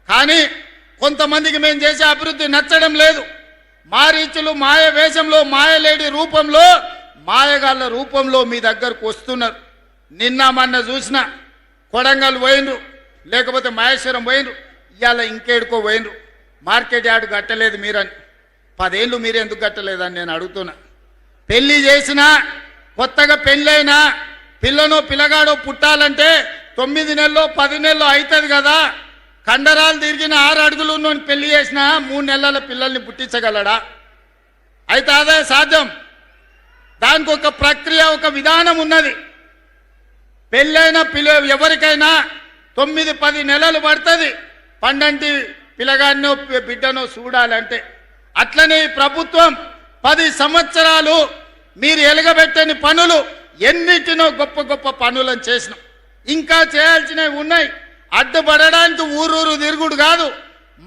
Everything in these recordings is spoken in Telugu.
కానీ కొంతమందికి మేము చేసే అభివృద్ధి నచ్చడం లేదు. మారీచులు మాయ వేషంలో, మాయలేడి రూపంలో, మాయగాళ్ళ రూపంలో మీ దగ్గరకు వస్తున్నారు. నిన్న మొన్న చూసిన కొడంగల్ పోయినరు, లేకపోతే మహేశ్వరం పోయినరు, ఇవాళ ఇంకేడుకో పోయినరు. మార్కెట్ యార్డు కట్టలేదు మీరని. 10 ఏళ్ళు మీరు ఎందుకు కట్టలేదని నేను అడుగుతున్నా. పెళ్లి చేసినా, కొత్తగా పెళ్ళైనా పిల్లనో పిల్లగాడో పుట్టాలంటే 9 నెలల్లో 10 నెలల్లో అవుతుంది కదా. కండరాలు తిరిగిన 6 అడుగులు ఉన్నోని పెళ్లి చేసినా 3 నెలల పిల్లల్ని పుట్టించగలడా? అయితే అదే సాధ్యం. దానికి ఒక ప్రక్రియ, ఒక విధానం ఉన్నది. పెళ్ళైన ఎవరికైనా 9-10 నెలలు పడుతుంది పండంటి పిల్లగాడినో బిడ్డనో చూడాలంటే. అట్లనే ఈ ప్రభుత్వం 10 సంవత్సరాలు మీరు ఎలగబెట్టని పనులు ఎన్నిటినో గొప్ప గొప్ప పనులను చేసినాం. ఇంకా చేయాల్సినవి ఉన్నాయి. అడ్డుపడడానికి ఊరూరు తిరుగుడు కాదు.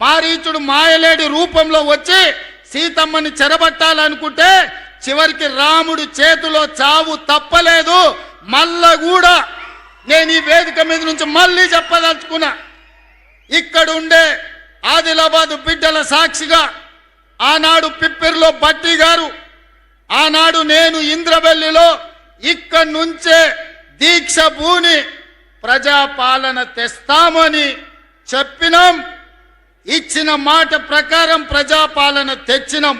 మారీచుడు మాయలేడి రూపంలో వచ్చి సీతమ్మని చెరబట్టాలనుకుంటే చివరికి రాముడు చేతిలో చావు తప్పలేదు. మళ్ళా కూడా నేను ఈ వేదిక మీద నుంచి మళ్ళీ చెప్పదలుచుకున్నా, ఇక్కడ ఉండే ఆదిలాబాద్ బిడ్డల సాక్షిగా ఆనాడు పిప్పిరిలో బట్టి గారు, ఆనాడు నేను ఇంద్రవెల్లిలో ఇక్కడి నుంచే దీక్ష భూని ప్రజాపాలన తెస్తామని చెప్పినాం. ఇచ్చిన మాట ప్రకారం ప్రజాపాలన తెచ్చినాం.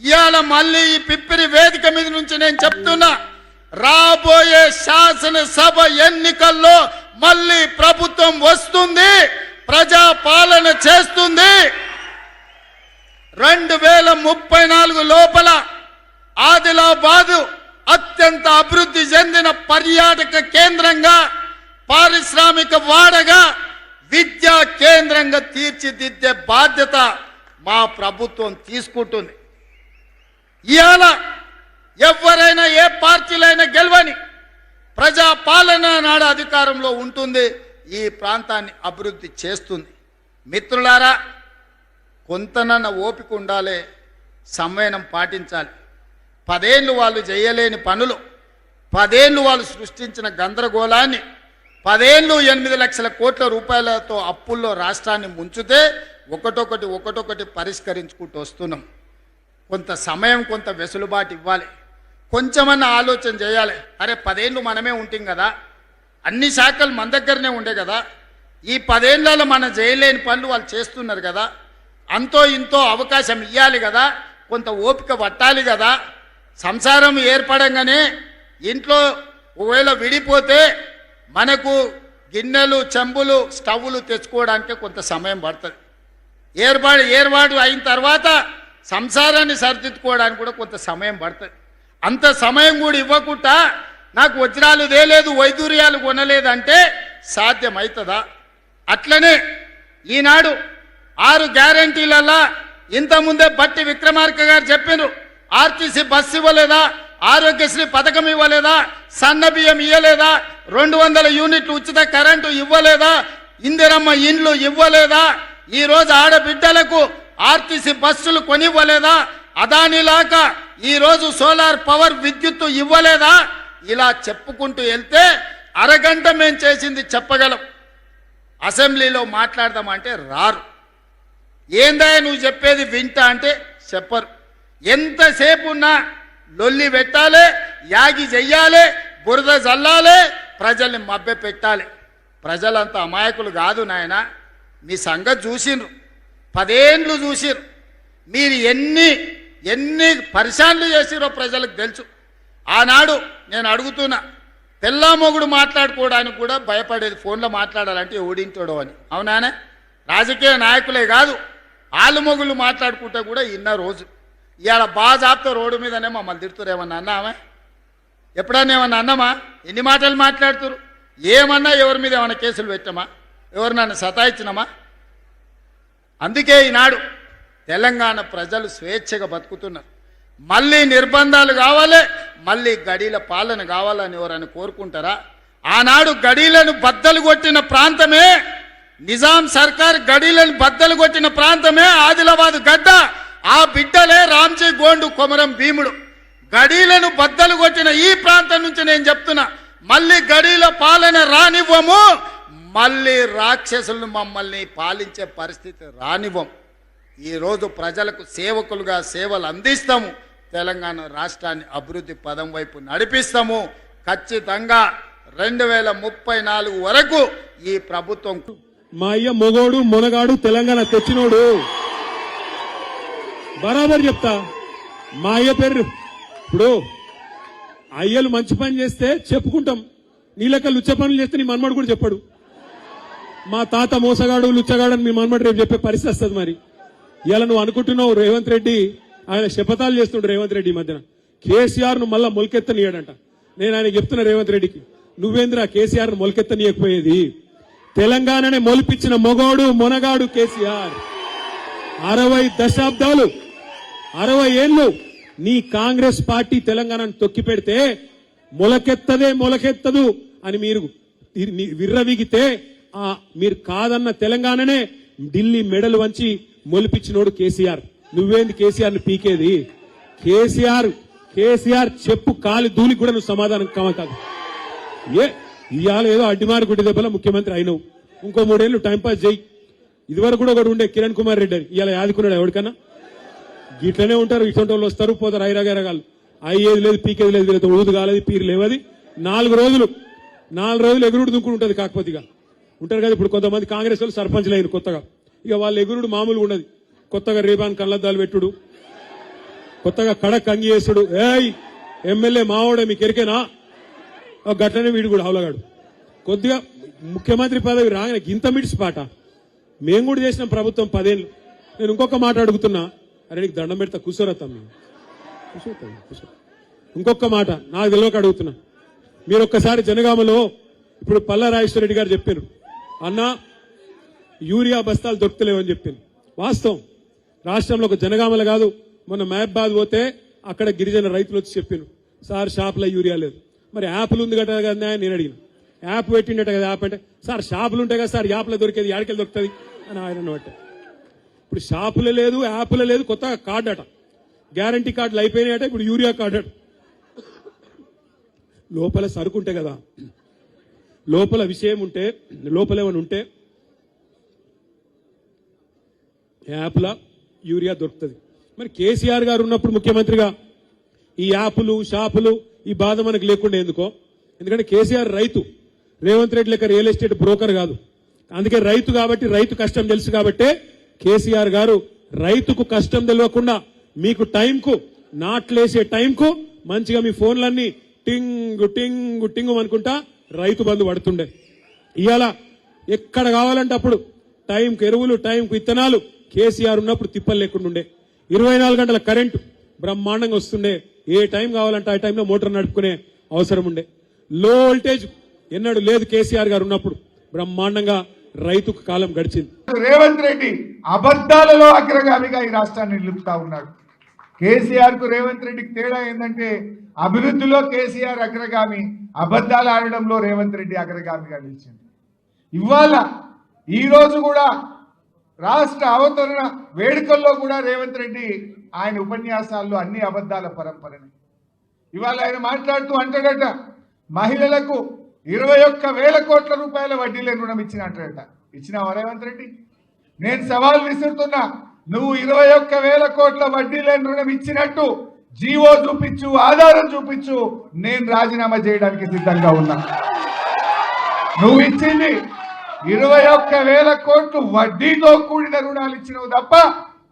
ఇవాళ మళ్ళీ ఈ పిప్పిరి వేదిక మీద నుంచి నేను చెప్తున్నా, రాబోయే శాసనసభ ఎన్నికల్లో మళ్ళీ ప్రభుత్వం వస్తుంది, ప్రజాపాలన చేస్తుంది. 2034 లోపల ఆదిలాబాదు అత్యంత అభివృద్ధి చెందిన పర్యాటక కేంద్రంగా, పారిశ్రామిక వాడగా, విద్యా కేంద్రంగా తీర్చిదిద్దే బాధ్యత మా ప్రభుత్వం తీసుకుంటుంది. ఇవాళ ఎవరైనా ఏ పార్టీలైనా గెలవని, ప్రజాపాలన నాడు అధికారంలో ఉంటుంది, ఈ ప్రాంతాన్ని అభివృద్ధి చేస్తుంది. మిత్రులారా, కొంతనన్న ఓపిక ఉండాలి, సంయమనం పాటించాలి. 10 ఏళ్ళు వాళ్ళు చేయలేని పనులు, 10 ఏళ్ళు వాళ్ళు సృష్టించిన గందరగోళాన్ని, 10 ఏళ్ళు 8 లక్షల కోట్ల రూపాయలతో అప్పుల్లో రాష్ట్రాన్ని ముంచితే ఒకటొకటి పరిష్కరించుకుంటూ వస్తున్నాం. కొంత సమయం, కొంత వెసులుబాటు ఇవ్వాలి, కొంచెమన్నా ఆలోచన చేయాలి. అరే 10 ఏళ్ళు మనమే ఉంటాం కదా, అన్ని శాఖలు మన దగ్గరనే ఉండే కదా, ఈ 10 ఏళ్ళలో మనం చేయలేని పనులు వాళ్ళు చేస్తున్నారు కదా, అంతో ఇంతో అవకాశం ఇవ్వాలి కదా, కొంత ఓపిక పట్టాలి కదా. సంసారం ఏర్పడంగానే ఇంట్లో ఒకవేళ విడిపోతే మనకు గిన్నెలు, చెంబులు, స్టవ్లు తెచ్చుకోవడానికి కొంత సమయం పడుతుంది. ఏర్పాటు అయిన తర్వాత సంసారాన్ని సరిదిద్దుకోవడానికి కూడా కొంత సమయం పడుతుంది. అంత సమయం కూడా ఇవ్వకుండా నాకు వజ్రాలు తేలేదు, వైదూర్యాలు కొనలేదంటే సాధ్యమవుతుందా? అట్లనే ఈనాడు 6 గ్యారంటీలలో ఇంతకుముందే బట్టి విక్రమార్క గారు చెప్పినారు, ఆర్టీసీ బస్సు ఇవ్వలేదా, ఆరోగ్యశ్రీ పథకం ఇవ్వలేదా, సన్న బియ్యం ఇవ్వలేదా, 200 యూనిట్లు ఉచిత కరెంటు ఇవ్వలేదా, ఇందిరమ్మ ఇండ్లు ఇవ్వలేదా, ఈరోజు ఆడబిడ్డలకు ఆర్టీసీ బస్సులు కొనివ్వలేదా, అదానిలాగా ఈరోజు సోలార్ పవర్ విద్యుత్తు ఇవ్వలేదా? ఇలా చెప్పుకుంటూ వెళ్తే అరగంట మేము చేసింది చెప్పగలం. అసెంబ్లీలో మాట్లాడదామంటే రారు. ఏందా నువ్వు చెప్పేది వింటా అంటే చెప్పరు. ఎంతసేపు ఉన్నా లొల్లి పెట్టాలి, యాగి చెయ్యాలి, బురద జల్లాలి, ప్రజల్ని మభ్య పెట్టాలి. ప్రజలంతా అమాయకులు కాదు నాయన. మీ సంగతి చూసిండ్రు, 10 ఏళ్ళు చూసిర్రు. మీరు ఎన్ని పరిశాన్లు చేసిరో ప్రజలకు తెలుసు. ఆనాడు నేను అడుగుతున్నా, తెల్లామొగుడు మాట్లాడుకోవడానికి కూడా భయపడేది, ఫోన్లో మాట్లాడాలంటే ఓడింటాడో అని. అవునానే? రాజకీయ నాయకులే కాదు, ఆలుమొగుళ్ళు మాట్లాడుకుంటే కూడా ఇన్న రోజు. ఇవాళ బాజాబ్తో రోడ్డు మీదనే మమ్మల్ని తిడుతురు. ఏమన్నా అన్నామా? ఎప్పుడన్నా ఏమన్నా అన్నామా? ఎన్ని మాటలు మాట్లాడుతురు? ఏమన్నా ఎవరి మీద ఏమన్నా కేసులు పెట్టామా? ఎవరు నన్ను సతాయించినామా? అందుకే ఈనాడు తెలంగాణ ప్రజలు స్వేచ్ఛగా బతుకుతున్నారు. మళ్ళీ నిర్బంధాలు కావాలి, మళ్ళీ గడీల పాలన కావాలని ఎవరని కోరుకుంటారా? ఆనాడు గడీలను బద్దలు కొట్టిన ప్రాంతమే, నిజాం సర్కార్ గడీలను బద్దలు కొట్టిన ప్రాంతమే ఆదిలాబాద్ గడ్డ. ఆ బిడ్డలే రామ్జీ గోండు, కొమరం భీముడు. గడీలను బద్దలు కొట్టిన ఈ ప్రాంతం నుంచి నేను చెప్తున్నా, మళ్ళీ గడీల పాలన రానివ్వము, మళ్ళీ రాక్షసులను మమ్మల్ని పాలించే పరిస్థితి రానివ్వం. ఈరోజు ప్రజలకు సేవకులుగా సేవలు అందిస్తాము. తెలంగాణ రాష్ట్రాన్ని అభివృద్ధి పదం వైపు నడిపిస్తాము. ఖచ్చితంగా 2034 వరకు ఈ ప్రభుత్వం. మా అయ్య మొగోడు మొనగాడు తెలంగాణ తెచ్చినోడు బరాబర్ చెప్తా. మా అయ్య పేరు ఇప్పుడు అయ్యలు మంచి పని చేస్తే చెప్పుకుంటాం, నీ లెక్క లుచ్చ పనులు చేస్తే నీ మన్మడు కూడా చెప్పాడు. మా తాత మోసగాడు లుచ్చగాడు అని మీ మన్మడు రేపు చెప్పే పరిస్థితి వస్తుంది. మరి ఇలా నువ్వు అనుకుంటున్నావు రేవంత్ రెడ్డి ఆయన శపథాలు చేస్తుండు. రేవంత్ రెడ్డి మధ్యన కేసీఆర్ ను మళ్ళా మొలకెత్తనీయడంట. నేను ఆయన చెప్తున్నా రేవంత్ రెడ్డికి, నువ్వేంద్రా కేసీఆర్ ను మొలకెత్తనీయకపోయేది? తెలంగాణనే మొలిపించిన మొగోడు మొనగాడు కేసీఆర్. 60 దశాబ్దాలు 60 ఏళ్లు నీ కాంగ్రెస్ పార్టీ తెలంగాణను తొక్కి పెడితే మొలకెత్తదు అని మీరు విర్రవీగితే మీరు కాదన్న తెలంగాణనే ఢిల్లీ మెడలు వంచి మొలిపించినోడు కేసీఆర్. నువ్వేంది కేసీఆర్ ను పీకేది? కేసీఆర్ చెప్పు కాలి ధూళికి కూడా నువ్వు సమాధానం కాదు. ఇవాళ ఏదో అడ్డిమారి గుడ్డి దెబ్బల ముఖ్యమంత్రి అయినవు, ఇంకో 3 ఏళ్లు టైంపాస్ చేయి. ఇదివరకు కూడా ఒకటి ఉండే కిరణ్ కుమార్ రెడ్డి అని, ఇవాళ యాదుకున్నాడు ఎవరికన్నా? ఇట్లనే ఉంటారు, ఇటువంటి వాళ్ళు వస్తారు పోతారు, ఐరగారగాలు. అయ్యేది లేదు పీకేది లేదు, వీళ్ళతో ఉడుదు కాలేదు, పీరు లేవది. 4 రోజులు ఎగురుడు దుంకుడు ఉంటుంది. కాకపోతే ఇక ఉంటారు కదా ఇప్పుడు కొంతమంది కాంగ్రెస్ వాళ్ళు సర్పంచ్లు అయిన కొత్తగా, ఇక వాళ్ళ ఎగురుడు మామూలుగా ఉండదు. కొత్తగా రేబాన్ కళ్ళద్దాలు పెట్టుడు, కొత్తగా కడక్ అంగి వేసుడు. ఎమ్మెల్యే మావోడే మీకు ఎరికేనా? గట్లనే వీడు కూడా హౌలగాడు. కొద్దిగా ముఖ్యమంత్రి పదవి రాగానే గింత మిడిసి పాట. మేము కూడా చేసిన ప్రభుత్వం 10 ఏళ్ళు. నేను ఇంకొక మాట అడుగుతున్నా, అరే నీకు దండం పెడతా కూర్చోరా తమ్మి, కూర్చో. ఇంకొక మాట నాకు తెలియక అడుగుతున్నా. మీరు ఒక్కసారి జనగామలో ఇప్పుడు పల్లా రాజేశ్వర రెడ్డి గారు చెప్పారు, అన్నా యూరియా బస్తాలు దొరుకుతలేవని చెప్పాను. వాస్తవం, రాష్ట్రంలో ఒక జనగామల కాదు, మొన్న మహబాద్ పోతే అక్కడ గిరిజన రైతులు వచ్చి చెప్పాను, సార్ షాపులో యూరియా లేదు. మరి యాప్లు ఉంది కదా కదా నేను అడిగిన, యాప్ పెట్టిండట కదా యాప్ అంటే, సార్ షాపులు ఉంటాయి కదా సార్, యాప్లో దొరికేది యాడికెళ్ళి దొరుకుతుంది అని ఆయన బట్టే. ఇప్పుడు షాపులో లేదు, యాప్లో లేదు, కొత్తగా కార్డు అట, గ్యారంటీ కార్డులు అయిపోయినాయట, ఇప్పుడు యూరియా కార్డు అట. లోపల సరుకు ఉంటే కదా, లోపల విషయం ఉంటే, లోపల ఏమైనా ఉంటే యాప్లా యూరియా దొరుకుతుంది. మరి కేసీఆర్ గారు ఉన్నప్పుడు ముఖ్యమంత్రిగా ఈ యాప్లు షాపులు ఈ బాధ మనకు లేకుండా ఎందుకో? ఎందుకంటే కేసీఆర్ రైతు, రేవంత్ రెడ్డి లెక్క రియల్ ఎస్టేట్ బ్రోకర్ కాదు. అందుకే రైతు కాబట్టి, రైతు కష్టం తెలుసు కాబట్టే కేసీఆర్ గారు రైతుకు కష్టం తెలియకుండా మీకు టైంకు నాట్లేసే టైంకు మంచిగా మీ ఫోన్లన్నీ టింగు టింగు టింగు అనుకుంటా రైతు బంధు పడుతుండే. ఇవాళ ఎక్కడ కావాలంటే అప్పుడు టైంకు ఎరువులు, టైంకు విత్తనాలు కేసీఆర్ ఉన్నప్పుడు తిప్పలు లేకుండా ఉండే. 24 గంటల కరెంటు బ్రహ్మాండంగా వస్తుండే. ఏ టైం కావాలంటే ఆ టైంలో మోటార్ నడుపుకునే అవసరం ఉండే. లో వోల్టేజ్ ఎన్నడూ లేదు కేసీఆర్ గారు ఉన్నప్పుడు. బ్రహ్మాండంగా రైతుకు కాలం గడిచింది. రేవంత్ రెడ్డి అబద్ధాలలో అగ్రగామిగా ఈ రాష్ట్రాన్ని నిలుపుతా ఉన్నాడు. కేసీఆర్ కు రేవంత్ రెడ్డికి తేడా ఏంటంటే, అభివృద్ధిలో కేసీఆర్ అగ్రగామి, అబద్ధాలు ఆడడంలో రేవంత్ రెడ్డి అగ్రగామిగా నిలిచింది. ఇవాళ ఈ రోజు కూడా రాష్ట్ర అవతరణ వేడుకల్లో కూడా రేవంత్ రెడ్డి ఆయన ఉపన్యాసాల్లో అన్ని అబద్ధాల పరంపరని. ఇవాళ ఆయన మాట్లాడుతూ అంటాడట, మహిళలకు 21,000 కోట్ల రూపాయల వడ్డీ లేని రుణం ఇచ్చినట్టట. ఇచ్చినావా రేవంత్ రెడ్డి? నేను సవాల్ విసురుతున్నా, నువ్వు 21,000 కోట్ల వడ్డీ లేని రుణం ఇచ్చినట్టు జీవో చూపించు, ఆధారం చూపించు, నేను రాజీనామా చేయడానికి సిద్ధంగా ఉన్నా. నువ్వు ఇచ్చింది 21,000 కోట్లు వడ్డీతో కూడిన రుణాలు ఇచ్చినవు తప్ప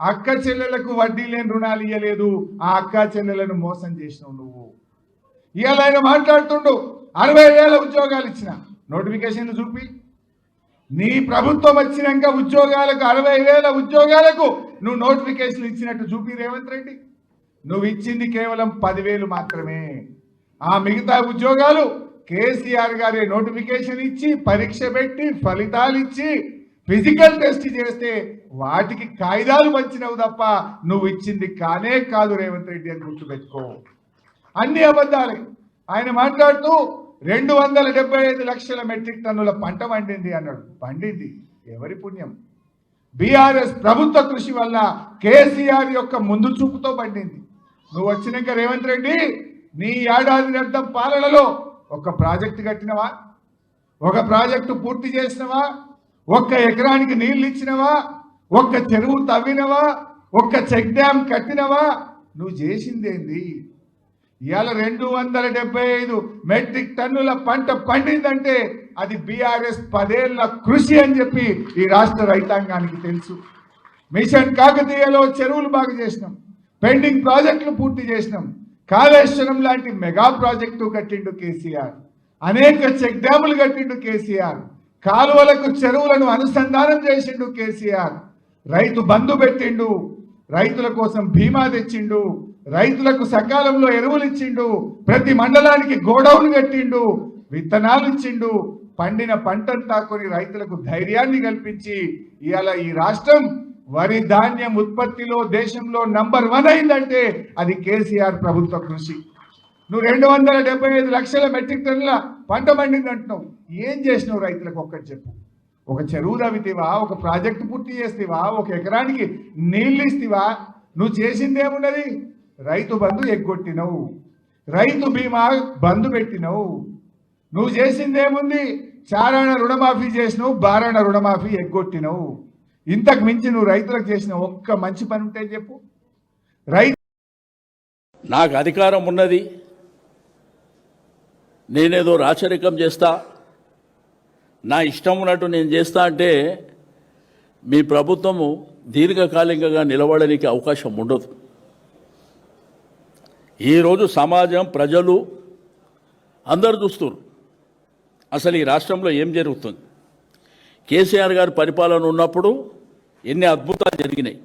అక్క చెల్లెలకు వడ్డీ లేని రుణాలు ఇయ్యలేదు. ఆ అక్క చెల్లెలను మోసం చేసినావు నువ్వు. ఇవాళ ఆయన మాట్లాడుతుండు 60,000 ఉద్యోగాలు ఇచ్చిన నోటిఫికేషన్ చూపి. నీ ప్రభుత్వం వచ్చినాక ఉద్యోగాలకు 60,000 ఉద్యోగాలకు నువ్వు నోటిఫికేషన్ ఇచ్చినట్టు చూపి రేవంత్ రెడ్డి. నువ్వు ఇచ్చింది కేవలం 10,000 మాత్రమే. ఆ మిగతా ఉద్యోగాలు కేసీఆర్ గారి నోటిఫికేషన్ ఇచ్చి, పరీక్ష పెట్టి, ఫలితాలు ఇచ్చి, ఫిజికల్ టెస్ట్ చేస్తే వాటికి కాయిదాలు పంచినవు తప్ప నువ్వు ఇచ్చింది కానే కాదు రేవంత్ రెడ్డి అని గుర్తుపెట్టుకో. అన్ని అబద్ధాలే. ఆయన మాట్లాడుతూ 275 లక్షల మెట్రిక్ టన్నుల పంట పండింది అన్నాడు. పండింది ఎవరి పుణ్యం? బీఆర్ఎస్ ప్రభుత్వ కృషి వల్ల, కేసీఆర్ యొక్క ముందు చూపుతో పండింది. నువ్వు వచ్చినాక రేవంత్ రెడ్డి నీ ఏడాది అర్థం పాలనలో ఒక ప్రాజెక్టు కట్టినవా? ఒక ప్రాజెక్టు పూర్తి చేసినవా? ఒక్క ఎకరానికి నీళ్లు ఇచ్చినవా? ఒక్క చెరువు తవ్వినవా? ఒక్క చెక్ డ్యామ్ కట్టినవా? నువ్వు చేసిందేంది? ఇవాళ 275 మెట్రిక్ టన్నుల పంట పండిందంటే అది బీఆర్ఎస్ 10 ఏళ్ల కృషి అని చెప్పి ఈ రాష్ట్ర రైతాంగానికి తెలుసు. మిషన్ కాకతీయలో చెరువులు బాగు చేసినాం, పెండింగ్ ప్రాజెక్టులు పూర్తి చేసినాం, కాళేశ్వరం లాంటి మెగా ప్రాజెక్టు కట్టిండు కేసీఆర్, అనేక చెక్ డ్యాములు కట్టిండు కేసీఆర్, కాలువలకు చెరువులను అనుసంధానం చేసిండు కేసీఆర్, రైతు బంధు పెట్టిండు, రైతుల కోసం బీమా తెచ్చిండు, రైతులకు సకాలంలో ఎరువులు ఇచ్చిండు, ప్రతి మండలానికి గోడౌన్ కట్టిండు, విత్తనాలు ఇచ్చిండు, పండిన పంటంతా కొని రైతులకు ధైర్యాన్ని కల్పించి ఇవాళ ఈ రాష్ట్రం వరి ధాన్యం ఉత్పత్తిలో దేశంలో నంబర్ 1 అయిందంటే అది కేసీఆర్ ప్రభుత్వ కృషి. నువ్వు 275 లక్షల మెట్రిక్ టన్నుల పంట పండింది అంటున్నావు. ఏం చేసినావు రైతులకు ఒక్కటి చెప్పు. ఒక చెరువు తవ్వితేవా? ఒక ప్రాజెక్టు పూర్తి చేస్తేవా? ఒక ఎకరానికి నీళ్ళు ఇస్తేవా? నువ్వు చేసింది ఏమున్నది? రైతు బంధు ఎగ్గొట్టినవు, రైతు బీమా బంధు పెట్టినవు. నువ్వు చేసింది ఏముంది? చారాణ రుణమాఫీ చేసినావు, బారాణ రుణమాఫీ ఎగ్గొట్టినవు. ఇంతకు మించి నువ్వు రైతులకు చేసిన ఒక్క మంచి పని ఉంటే చెప్పు. నాకు అధికారం ఉన్నది, నేనేదో రాచరికం చేస్తా, నా ఇష్టం ఉన్నట్టు నేను చేస్తా అంటే మీ ప్రభుత్వము దీర్ఘకాలికంగా నిలబడడానికి అవకాశం ఉండదు. ఈరోజు సమాజం, ప్రజలు అందరు చూస్తున్నారు అసలు ఈ రాష్ట్రంలో ఏం జరుగుతుంది. కేసీఆర్ గారి పరిపాలన ఉన్నప్పుడు ఎన్ని అద్భుతాలు జరిగినాయి.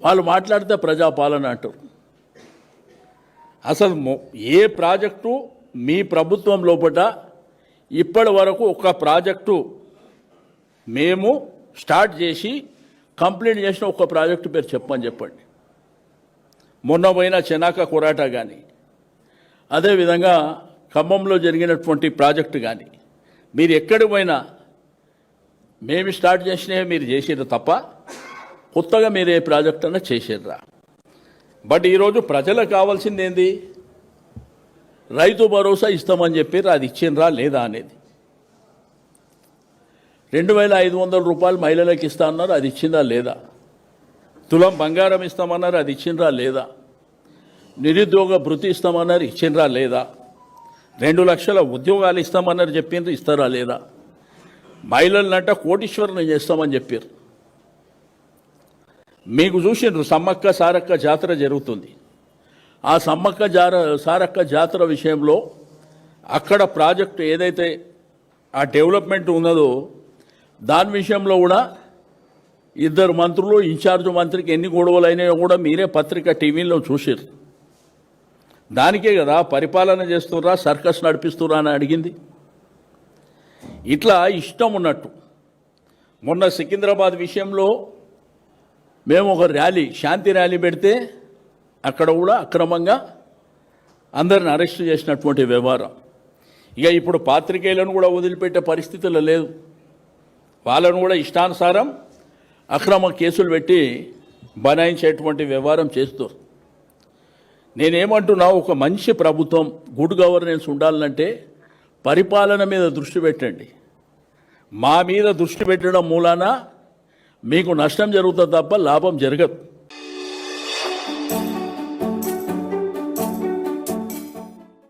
వాళ్ళు మాట్లాడితే ప్రజాపాలన అంటారు. అసలు ఏ ప్రాజెక్టు మీ ప్రభుత్వం లోపల ఇప్పటి వరకు ఒక ప్రాజెక్టు మేము స్టార్ట్ చేసి కంప్లీట్ చేసిన ఒక ప్రాజెక్టు పేరు చెప్పండి. మొన్న పోయిన చెనాక కొరాటా కానీ, అదేవిధంగా ఖమ్మంలో జరిగినటువంటి ప్రాజెక్టు కానీ, మీరు ఎక్కడికి పోయినా మేము స్టార్ట్ చేసినవి మీరు చేసిర్రు తప్ప కొత్తగా మీరు ఏ ప్రాజెక్ట్ అన్నా చేసిర్రా? బట్ ఈరోజు ప్రజలకు కావాల్సింది ఏంది? రైతు భరోసా ఇస్తామని చెప్పారు, అది ఇచ్చిండ్రా లేదా అనేది. 2500 రూపాయలు మహిళలకు ఇస్తా అన్నారు, అది ఇచ్చిందా లేదా? తులం బంగారం ఇస్తామన్నారు, అది ఇచ్చిండ్రా లేదా? నిరుద్యోగ భృతి ఇస్తామన్నారు, ఇచ్చిండ్రా లేదా? 2 లక్షల ఉద్యోగాలు ఇస్తామన్నారు, చెప్పిండ్రు, ఇస్తారా లేదా? మహిళలనంట కోటీశ్వరుని చేస్తామని చెప్పారు. మీకు చూసిండ్రు సమ్మక్క సారక్క జాతర జరుగుతుంది. ఆ సమ్మక్క సారక్క జాతర విషయంలో అక్కడ ప్రాజెక్టు ఏదైతే ఆ డెవలప్మెంట్ ఉన్నదో దాని విషయంలో కూడా 2 మంత్రులు, ఇన్ఛార్జ్ మంత్రికి ఎన్ని గొడవలు అయినాయో కూడా మీరే పత్రిక టీవీలో చూసారు. దానికే కదా పరిపాలన చేస్తుర్రా, సర్కస్ నడిపిస్తుర్రా అని అడిగింది. ఇట్లా ఇష్టం ఉన్నట్టు మొన్న సికింద్రాబాద్ విషయంలో మేము ఒక ర్యాలీ, శాంతి ర్యాలీ పెడితే అక్కడ కూడా అక్రమంగా అందరిని అరెస్ట్ చేసినటువంటి వ్యవహారం. ఇక ఇప్పుడు పాత్రికేయులను కూడా వదిలిపెట్టే పరిస్థితుల్లో లేదు. వాళ్ళను కూడా ఇష్టానుసారం అక్రమ కేసులు పెట్టి బనాయించేటువంటి వ్యవహారం చేస్తారు. నేనేమంటున్నా, ఒక మంచి ప్రభుత్వం, గుడ్ గవర్నెన్స్ ఉండాలంటే పరిపాలన మీద దృష్టి పెట్టండి. మా మీద దృష్టి పెట్టడం మూలాన మీకు నష్టం జరుగుతుంది తప్ప లాభం జరగదు.